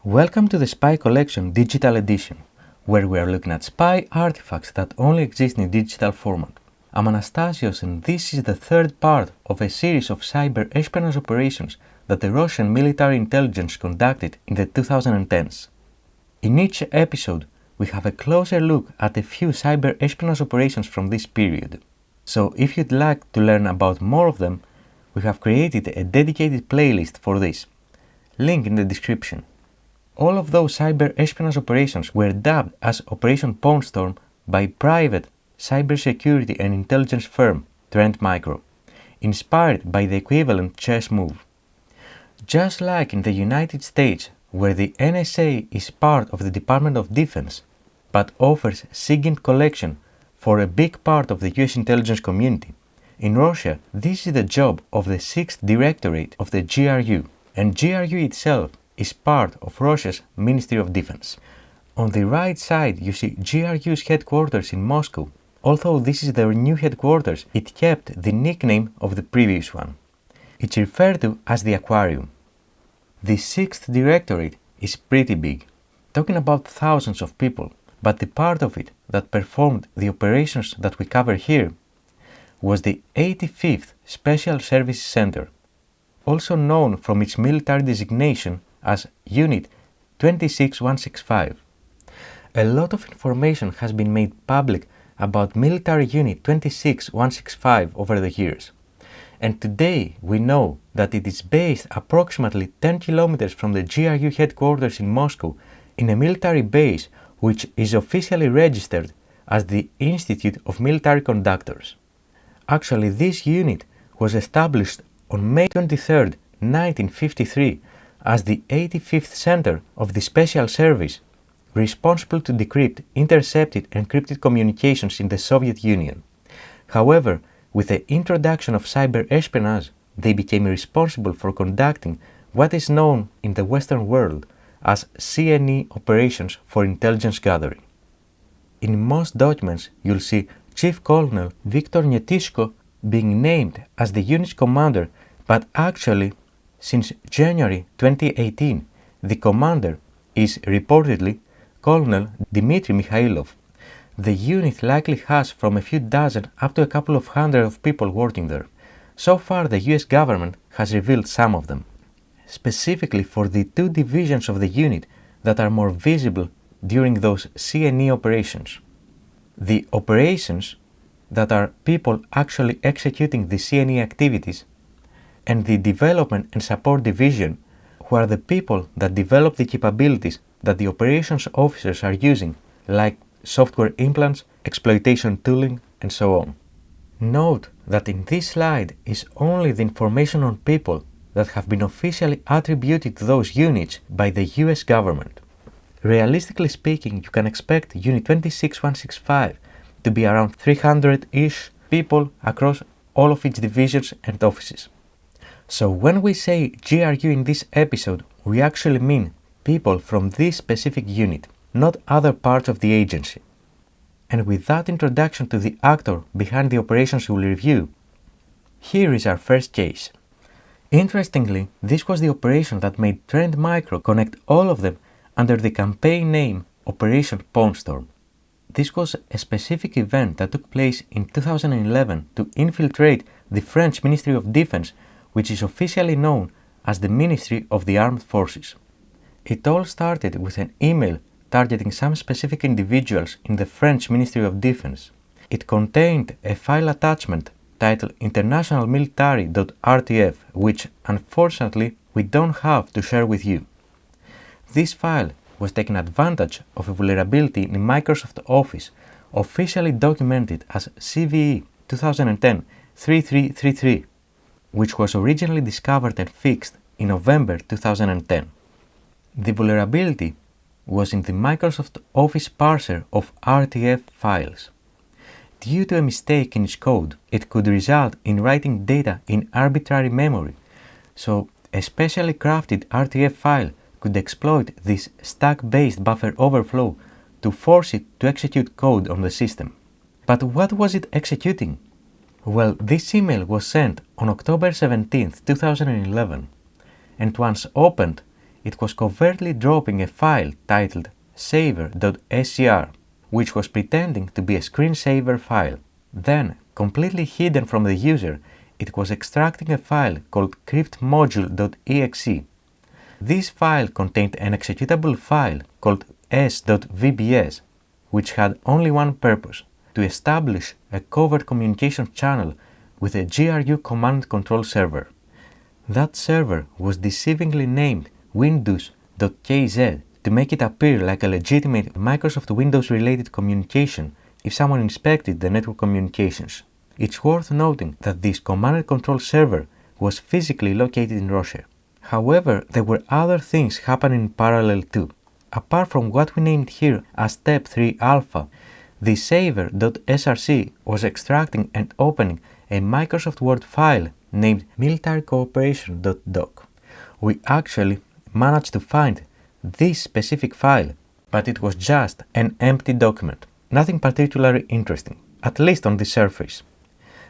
Welcome to the Spy Collection Digital Edition, where we are looking at spy artifacts that only exist in digital format. I'm Anastasios, and this is the third part of a series of cyber espionage operations that the Russian military intelligence conducted in the 2010s. In each episode, we have a closer look at a few cyber espionage operations from this period. So if you'd like to learn about more of them, we have created a dedicated playlist for this. Link in the description. All of those cyber espionage operations were dubbed as Operation Pawn Storm by private cybersecurity and intelligence firm Trend Micro, inspired by the equivalent chess move. Just like in the United States, where the NSA is part of the Department of Defense, but offers SIGINT collection for a big part of the US intelligence community, in Russia this is the job of the 6th Directorate of the GRU, and GRU itself is part of Russia's Ministry of Defense. On the right side you see GRU's headquarters in Moscow. Although this is their new headquarters, it kept the nickname of the previous one. It's referred to as the Aquarium. The 6th Directorate is pretty big, talking about thousands of people, but the part of it that performed the operations that we cover here was the 85th Special Services Center, also known from its military designation as Unit 26165. A lot of information has been made public about Military Unit 26165 over the years, and today we know that it is based approximately 10 kilometers from the GRU headquarters in Moscow in a military base which is officially registered as the Institute of Military Conductors. Actually, this unit was established on May 23, 1953 as the 85th Center of the Special Service, responsible to decrypt intercepted encrypted communications in the Soviet Union. However, with the introduction of cyber espionage, they became responsible for conducting what is known in the Western world as CNE operations for intelligence gathering. In most documents, you'll see Chief Colonel Viktor Netishko being named as the unit's commander, but actually, since January 2018, the commander is reportedly Colonel Dmitry Mikhailov. The unit likely has from a few dozen up to a couple of hundred of people working there. So far, the US government has revealed some of them, specifically for the two divisions of the unit that are more visible during those CNE operations. The operations that are people actually executing the CNE activities, and the Development and Support Division, who are the people that develop the capabilities that the operations officers are using, like software implants, exploitation tooling, and so on. Note that in this slide is only the information on people that have been officially attributed to those units by the US government. Realistically speaking, you can expect Unit 26165 to be around 300-ish people across all of its divisions and offices. So when we say GRU in this episode, we actually mean people from this specific unit, not other parts of the agency. And with that introduction to the actor behind the operations we'll review, here is our first case. Interestingly, this was the operation that made Trend Micro connect all of them under the campaign name Operation Pawn Storm. This was a specific event that took place in 2011 to infiltrate the French Ministry of Defense, which is officially known as the Ministry of the Armed Forces. It all started with an email targeting some specific individuals in the French Ministry of Defense. It contained a file attachment titled internationalmilitary.rtf, which unfortunately we don't have to share with you. This file was taking advantage of a vulnerability in Microsoft Office, officially documented as CVE 2010-3333, which was originally discovered and fixed in November 2010. The vulnerability was in the Microsoft Office parser of RTF files. Due to a mistake in its code, it could result in writing data in arbitrary memory, so a specially crafted RTF file could exploit this stack-based buffer overflow to force it to execute code on the system. But what was it executing? Well, this email was sent on October 17, 2011, and once opened, it was covertly dropping a file titled saver.scr, which was pretending to be a screensaver file. Then, completely hidden from the user, it was extracting a file called cryptmodule.exe. This file contained an executable file called s.vbs, which had only one purpose: to establish a covert communication channel with a GRU command control server. That server was deceivingly named Windows.kz to make it appear like a legitimate Microsoft Windows related communication if someone inspected the network communications. It's worth noting that this command and control server was physically located in Russia. However, there were other things happening in parallel too. Apart from what we named here as Step 3 Alpha, the saver.src was extracting and opening a Microsoft Word file named militarycooperation.doc. We actually managed to find this specific file, but it was just an empty document, nothing particularly interesting, at least on the surface.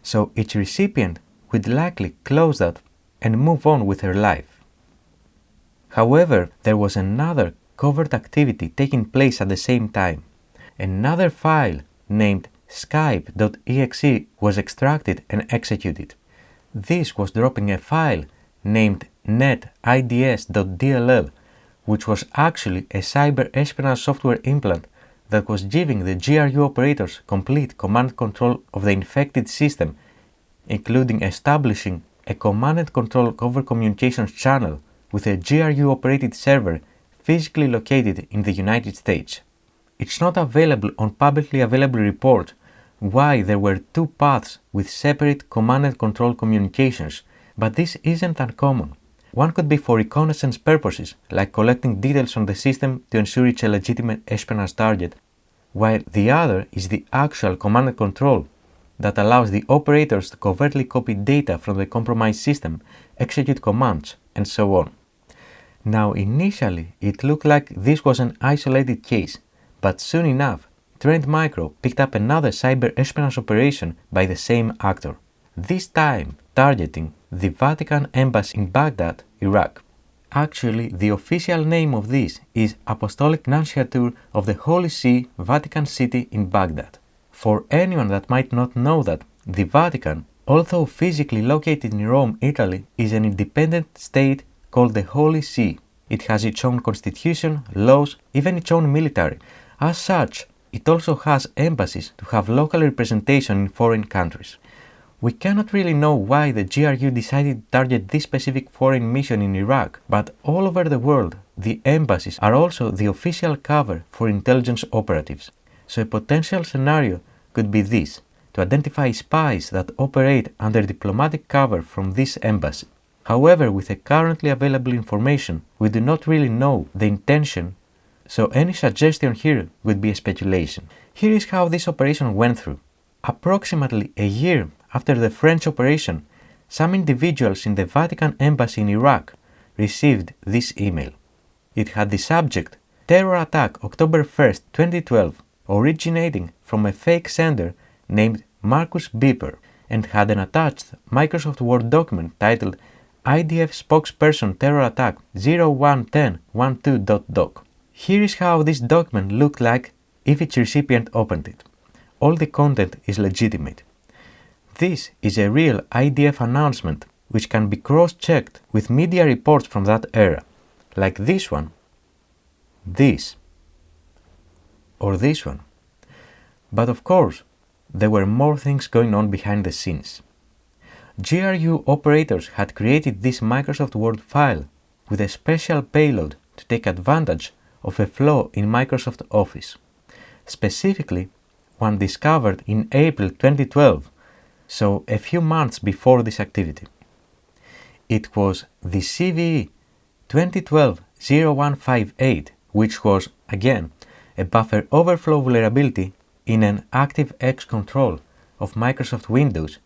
So its recipient would likely close that and move on with her life. However, there was another covert activity taking place at the same time. Another file named skype.exe was extracted and executed. This was dropping a file named netids.dll, which was actually a cyber espionage software implant that was giving the GRU operators complete command control of the infected system, including establishing a command and control covert communications channel with a GRU operated server physically located in the United States. It's not available on publicly available reports why there were two paths with separate command and control communications, but this isn't uncommon. One could be for reconnaissance purposes, like collecting details on the system to ensure it's a legitimate espionage target, while the other is the actual command and control that allows the operators to covertly copy data from the compromised system, execute commands, and so on. Now, initially, it looked like this was an isolated case, but soon enough, Trend Micro picked up another cyber espionage operation by the same actor, this time targeting the Vatican Embassy in Baghdad, Iraq. Actually, the official name of this is Apostolic Nunciature of the Holy See, Vatican City in Baghdad. For anyone that might not know that, the Vatican, although physically located in Rome, Italy, is an independent state called the Holy See. It has its own constitution, laws, even its own military. As such, it also has embassies to have local representation in foreign countries. We cannot really know why the GRU decided to target this specific foreign mission in Iraq, but all over the world, the embassies are also the official cover for intelligence operatives. So a potential scenario could be this: to identify spies that operate under diplomatic cover from this embassy. However, with the currently available information, we do not really know the intention, so any suggestion here would be a speculation. Here is how this operation went through. Approximately a year after the French operation, some individuals in the Vatican Embassy in Iraq received this email. It had the subject, "Terror attack October 1st, 2012, originating from a fake sender named Marcus Beeper," and had an attached Microsoft Word document titled IDF Spokesperson Terror Attack 011012.doc. Here is how this document looked like if its recipient opened it. All the content is legitimate. This is a real IDF announcement which can be cross-checked with media reports from that era, like this one, this, or this one. But of course, there were more things going on behind the scenes. GRU operators had created this Microsoft Word file with a special payload to take advantage of a flaw in Microsoft Office, specifically one discovered in April 2012, so a few months before this activity. It was the CVE 2012-0158, which was, again, a buffer overflow vulnerability in an ActiveX control of Microsoft Windows,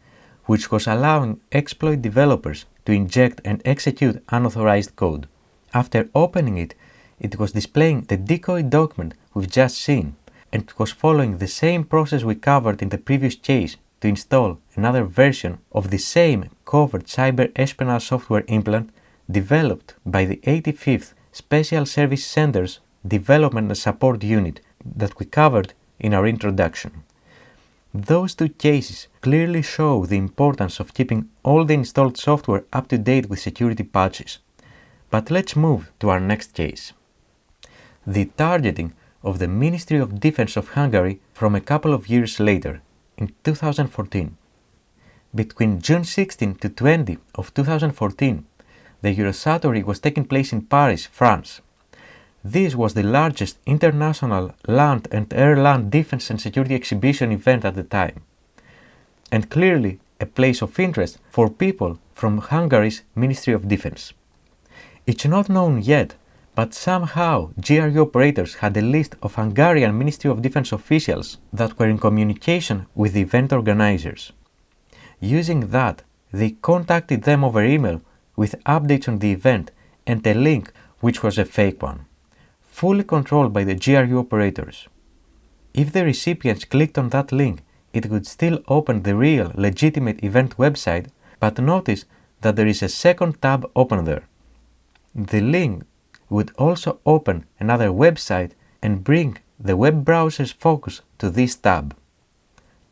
which was allowing exploit developers to inject and execute unauthorized code. After opening it, it was displaying the decoy document we've just seen, and it was following the same process we covered in the previous case to install another version of the same covert cyber espionage software implant developed by the 85th Special Service Centers Development and Support Unit that we covered in our introduction. Those two cases clearly show the importance of keeping all the installed software up to date with security patches. But let's move to our next case. The targeting of the Ministry of Defense of Hungary from a couple of years later, in 2014. Between June 16 to 20 of 2014, the Eurosatory was taking place in Paris, France. This was the largest international land and air-land defense and security exhibition event at the time, and clearly a place of interest for people from Hungary's Ministry of Defense. It's not known yet, but somehow GRU operators had a list of Hungarian Ministry of Defense officials that were in communication with the event organizers. Using that, they contacted them over email with updates on the event and a link which was a fake one, fully controlled by the GRU operators. If the recipients clicked on that link, it would still open the real, legitimate event website, but notice that there is a second tab open there. The link would also open another website and bring the web browser's focus to this tab.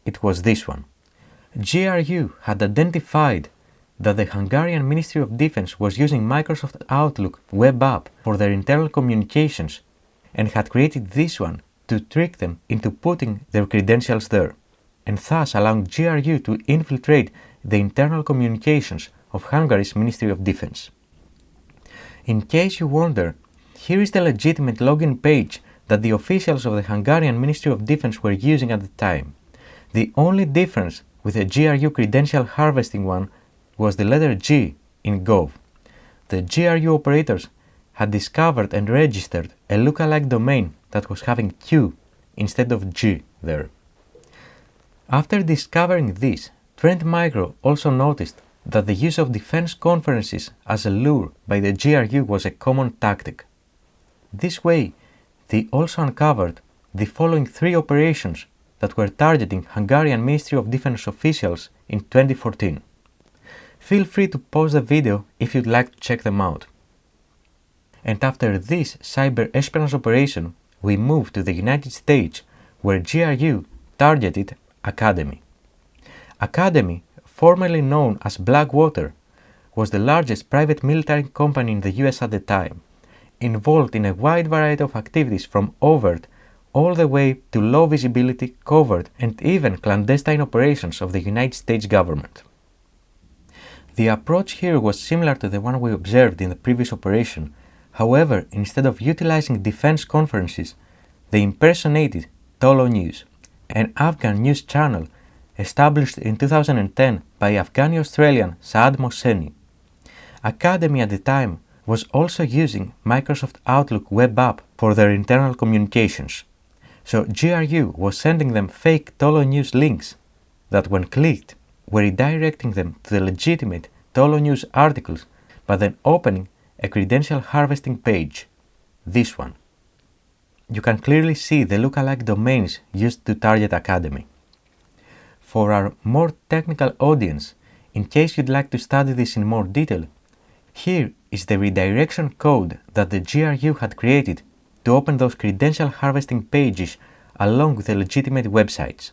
It was this one. GRU had identified that the Hungarian Ministry of Defense was using Microsoft Outlook web app for their internal communications and had created this one to trick them into putting their credentials there, and thus allowing GRU to infiltrate the internal communications of Hungary's Ministry of Defense. In case you wonder, here is the legitimate login page that the officials of the Hungarian Ministry of Defense were using at the time. The only difference with the GRU credential harvesting one was the letter G in Gov. The GRU operators had discovered and registered a lookalike domain that was having Q instead of G there. After discovering this, Trend Micro also noticed that the use of defense conferences as a lure by the GRU was a common tactic. This way, they also uncovered the following 3 operations that were targeting Hungarian Ministry of Defense officials in 2014. Feel free to pause the video if you'd like to check them out. And after this cyber espionage operation, we move to the United States, where GRU targeted Academy. Academy, formerly known as Blackwater, was the largest private military company in the US at the time, involved in a wide variety of activities from overt all the way to low visibility, covert, and even clandestine operations of the United States government. The approach here was similar to the one we observed in the previous operation. However, instead of utilizing defense conferences, they impersonated Tolo News, an Afghan news channel established in 2010 by Afghani-Australian Saad Mohseni. Academy at the time was also using Microsoft Outlook web app for their internal communications, so GRU was sending them fake Tolo News links that, when clicked, were redirecting them to the legitimate Tolo News articles, but then opening a credential harvesting page, this one. You can clearly see the lookalike domains used to target Academy. For our more technical audience, in case you'd like to study this in more detail, here is the redirection code that the GRU had created to open those credential harvesting pages along with the legitimate websites.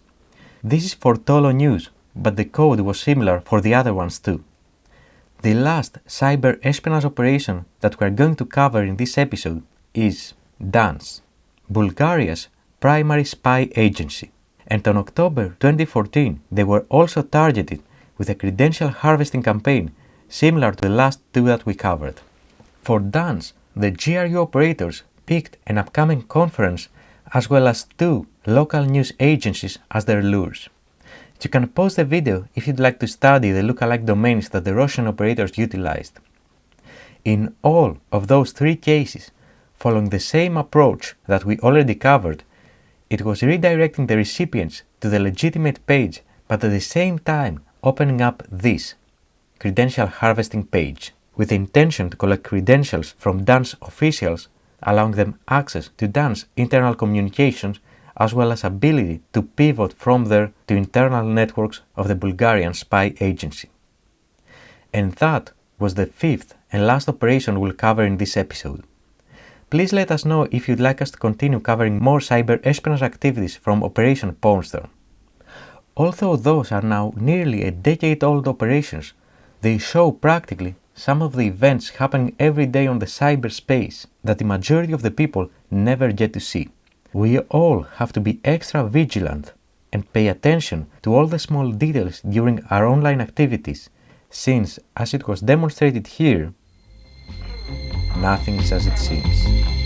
This is for Tolo News, but the code was similar for the other ones too. The last cyber espionage operation that we're going to cover in this episode is DANS, Bulgaria's primary spy agency, and on October 2014 they were also targeted with a credential harvesting campaign similar to the last 2 that we covered. For DANS, the GRU operators picked an upcoming conference as well as 2 local news agencies as their lures. You can pause the video if you'd like to study the lookalike domains that the Russian operators utilized. In all of those 3 cases, following the same approach that we already covered, it was redirecting the recipients to the legitimate page, but at the same time opening up this credential harvesting page with the intention to collect credentials from DANS officials, allowing them access to DANS internal communications as well as ability to pivot from there to internal networks of the Bulgarian spy agency. And that was the 5th and last operation we'll cover in this episode, Please let us know if you'd like us to continue covering more cyber espionage activities from Operation Pornstorm. Although those are now nearly a decade-old operations, they show practically some of the events happening every day on the cyberspace that the majority of the people never get to see. We all have to be extra vigilant and pay attention to all the small details during our online activities, since, as it was demonstrated here, nothing is as it seems.